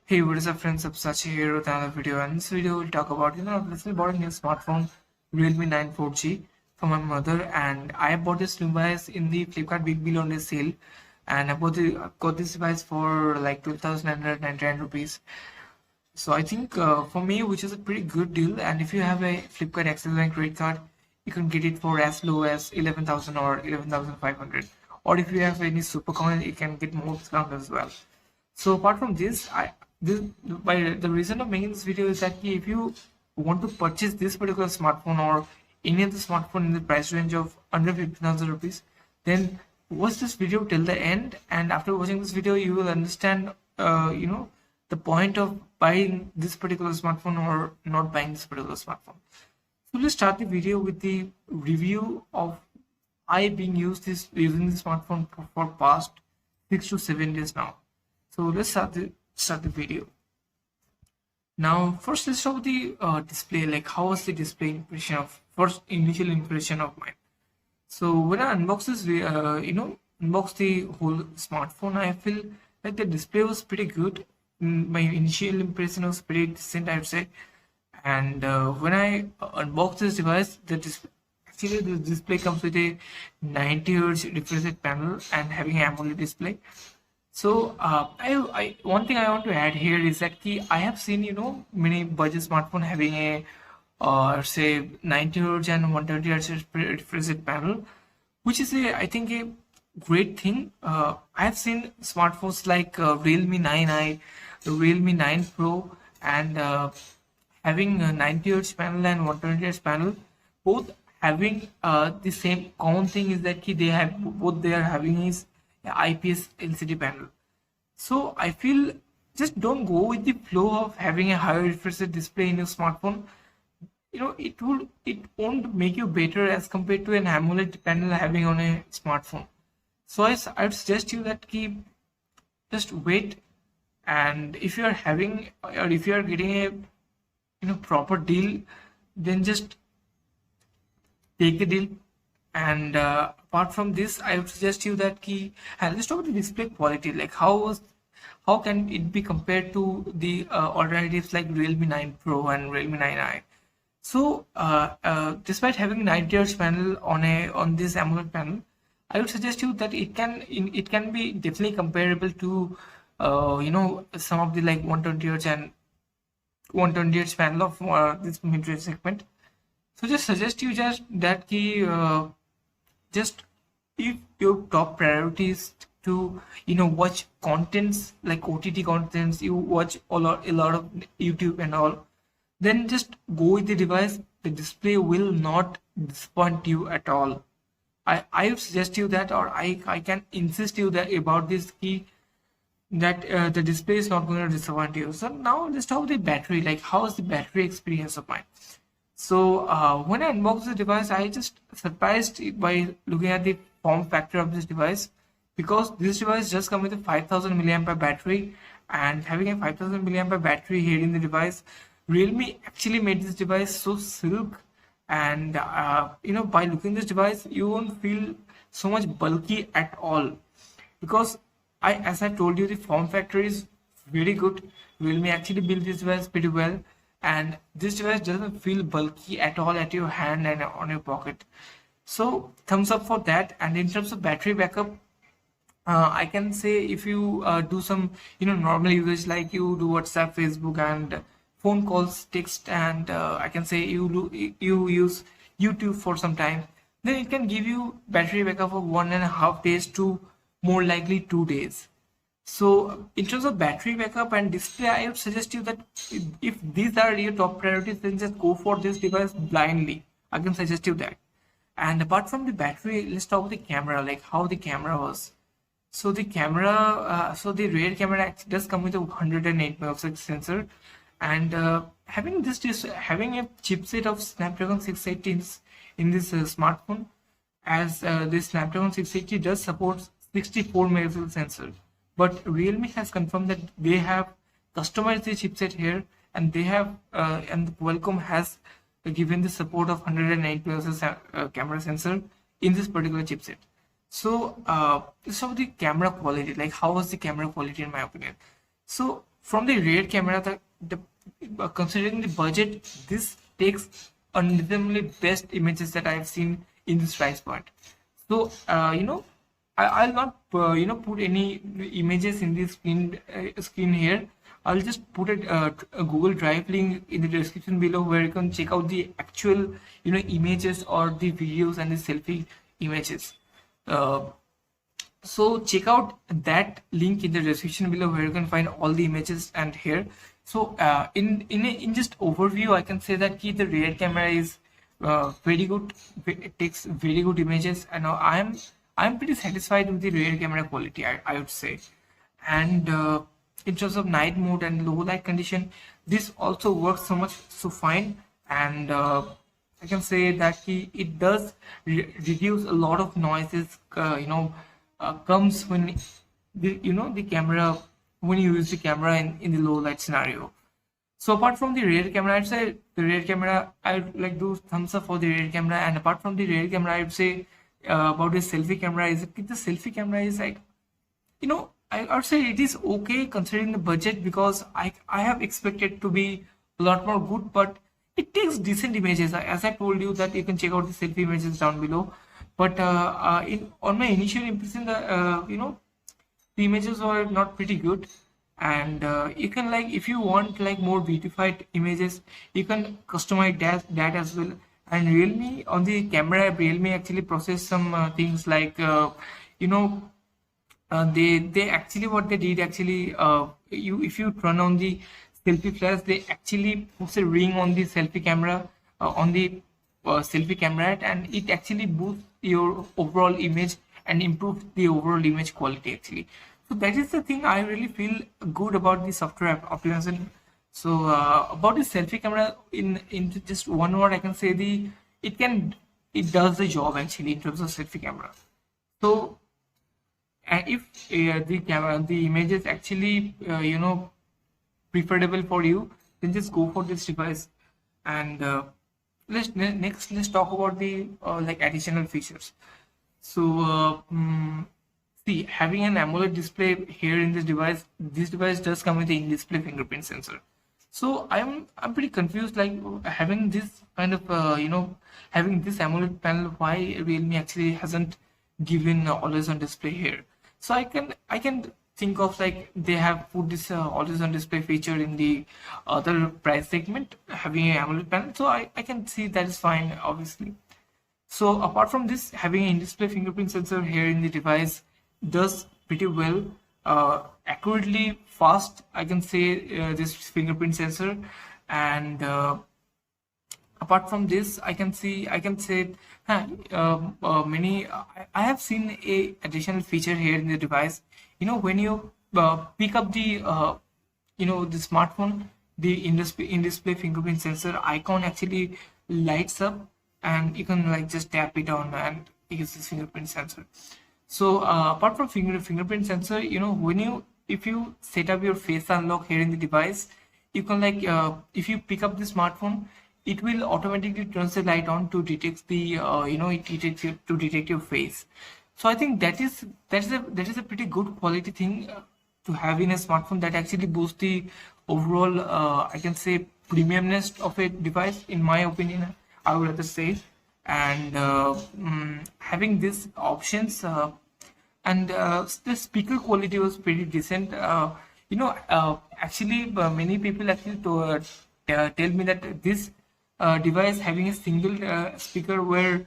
Hey, what is up friends? Sachi here with another video, and this video will talk about a little about a new smartphone, Realme 9 4G from my mother, and I bought this device in the Flipkart Big Bill on the sale, and got this device for like 2,999 rupees. So I think for me, which is a pretty good deal, and if you have a Flipkart Access Bank credit card, you can get it for as low as 11,000 or 11,500. Or if you have any super coin, you can get more discount as well. So apart from this, this by the reason of making this video is that if you want to purchase this particular smartphone or any other smartphone in the price range of under 50,000 rupees, then watch this video till the end, and after watching this video, you will understand, the point of buying this particular smartphone or not buying this particular smartphone. So let's start the video with the review of I being using the smartphone for past 6 to 7 days now. So let's start the video. Now first let's talk about the display, like how was the display impression of first initial impression of mine. So when I unbox this, unbox the whole smartphone, I feel like the display was pretty good. My initial impression was pretty decent, I would say. And when I unbox this device, actually the display comes with a 90 Hz refresh rate panel and having an AMOLED display. So I one thing I want to add here is that I have seen many budget smartphone having a say 90 Hz and 120 Hz refresh rate panel, which is I think a great thing. I have seen smartphones like Realme 9i, Realme 9 Pro, and having a 90 Hz panel and 120 Hz panel, both having the same common thing is that they are having is IPS LCD panel. So I feel just don't go with the flow of having a higher refresh rate display in your smartphone. It won't make you better as compared to an AMOLED panel having on a smartphone. So I'd suggest you that just wait, and if you are having or if you are getting a proper deal, then just take the deal. And apart from this, I would suggest you that and let's talk about the display quality, like how can it be compared to the alternatives like Realme 9 Pro and Realme 9i. So despite having 90 Hz panel on this AMOLED panel, I would suggest you that it can be definitely comparable to some of the like 120 Hz and 120 Hz panel of this mid-range segment. So just suggest you just that just if your top priority is to watch contents like OTT contents, you watch a lot of YouTube and all, then just go with the device. The display will not disappoint you at all. I would suggest you that, or I can insist you that about this that the display is not going to disappoint you. So now let's talk about the battery, like how is the battery experience of mine. So when I unboxed the device, I just surprised by looking at the form factor of this device, because this device just comes with a 5000 milliampere battery, and having a 5000 milliampere battery here in the device, Realme actually made this device so silk, and by looking at this device, you won't feel so much bulky at all, because as I told you, the form factor is very good. Realme actually built this device pretty well, and this device doesn't feel bulky at all at your hand and on your pocket. So thumbs up for that. And in terms of battery backup, I can say if you do some normal usage, like you do WhatsApp, Facebook, and phone calls, text, and I can say you use YouTube for some time, then it can give you battery backup of 1.5 days to more likely 2 days. So in terms of battery backup and display, I would suggest you that if these are your top priorities, then just go for this device blindly. I can suggest you that. And apart from the battery, let's talk about the camera, like how the camera was. So the camera, so the rear camera actually does come with a 108 megapixel sensor, and having having a chipset of Snapdragon 680 in this smartphone, as this Snapdragon 680 does support 64 megapixel sensor. But Realme has confirmed that they have customized the chipset here, and they have and Qualcomm has given the support of 108 megapixel camera sensor in this particular chipset. So this is the camera quality, like how was the camera quality in my opinion. So from the rear camera, considering the budget, this takes unreasonably best images that I have seen in this price point. So I'll not put any images in the screen here. I'll just put a Google Drive link in the description below where you can check out the actual images or the videos and the selfie images. Uh, so check out that link in the description below where you can find all the images and here. So in just overview, I can say that the rear camera is very good. It takes very good images, and I'm pretty satisfied with the rear camera quality, I would say. And in terms of night mode and low light condition, this also works so fine. And I can say that it does reduce a lot of noises. Comes when the camera, when you use the camera in the low light scenario. So apart from the rear camera, I'd say the rear camera, I'd like to thumbs up for the rear camera. And apart from the rear camera, I'd say about the selfie camera is the selfie camera is like, I would say it is okay considering the budget, because I have expected to be a lot more good, but it takes decent images. As I told you that you can check out the selfie images down below. But on my initial impression, the images were not pretty good. And you can, like, if you want like more beautified images, you can customize that as well. And Realme, on the camera, Realme actually process some things like they actually, what they did actually, if you turn on the selfie flash, they actually puts a ring on the selfie camera, on the selfie camera, and it actually boosts your overall image and improves the overall image quality actually. So that is the thing I really feel good about the software optimization. So about the selfie camera, in just one word, I can say it does the job actually in terms of selfie camera. So and if the image is actually preferable for you, then just go for this device. And let's talk about the like additional features. So see, having an AMOLED display here in this device does come with the in-display fingerprint sensor. So I'm pretty confused, like having this kind of having this AMOLED panel, why Realme actually hasn't given always on display here. So I can think of, like, they have put this always on display feature in the other price segment having an AMOLED panel. So I can see that is fine, obviously. So apart from this, having an in-display fingerprint sensor here in the device does pretty well, accurately, fast, I can say, this fingerprint sensor. And apart from this, I can say many. I have seen a additional feature here in the device. When you pick up the the smartphone, the in-display fingerprint sensor icon actually lights up, and you can like just tap it on and use this fingerprint sensor. So apart from fingerprint sensor, if you set up your face unlock here in the device, you can, like, if you pick up the smartphone, it will automatically turn the light on to detect the to detect your face. So I think that is a pretty good quality thing to have in a smartphone, that actually boosts the overall I can say premiumness of a device, in my opinion, I would rather say. And having these options, and the speaker quality was pretty decent. Actually, many people actually tell me that this device having a single speaker, where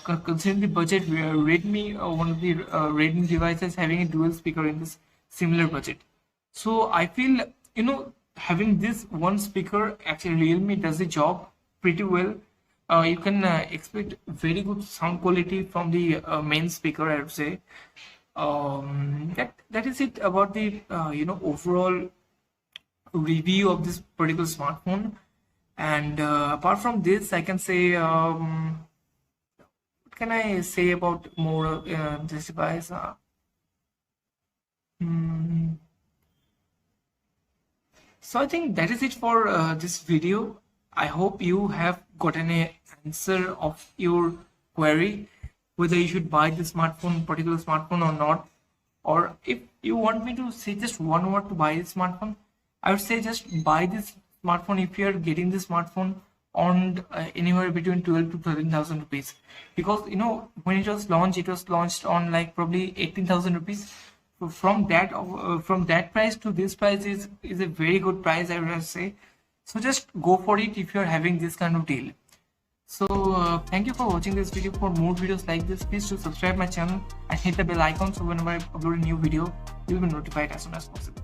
considering the budget, where Redmi, one of the Redmi devices having a dual speaker in this similar budget. So I feel, having this one speaker, actually Realme does the job pretty well. You can expect very good sound quality from the main speaker, I would say. That is it about the overall review of this particular smartphone. And apart from this, I can say, what can I say about more this device? So I think that is it for this video. I hope you have gotten an answer of your query, whether you should buy this particular smartphone or not. Or if you want me to say just one word to buy this smartphone, I would say just buy this smartphone if you are getting this smartphone on anywhere between 12 to 13,000 rupees, because when it was launched on like probably 18,000 rupees. So from that price to this price is a very good price, I would say. So just go for it if you are having this kind of deal. So thank you for watching this video. For more videos like this, please do subscribe my channel and hit the bell icon so whenever I upload a new video, you'll be notified as soon as possible.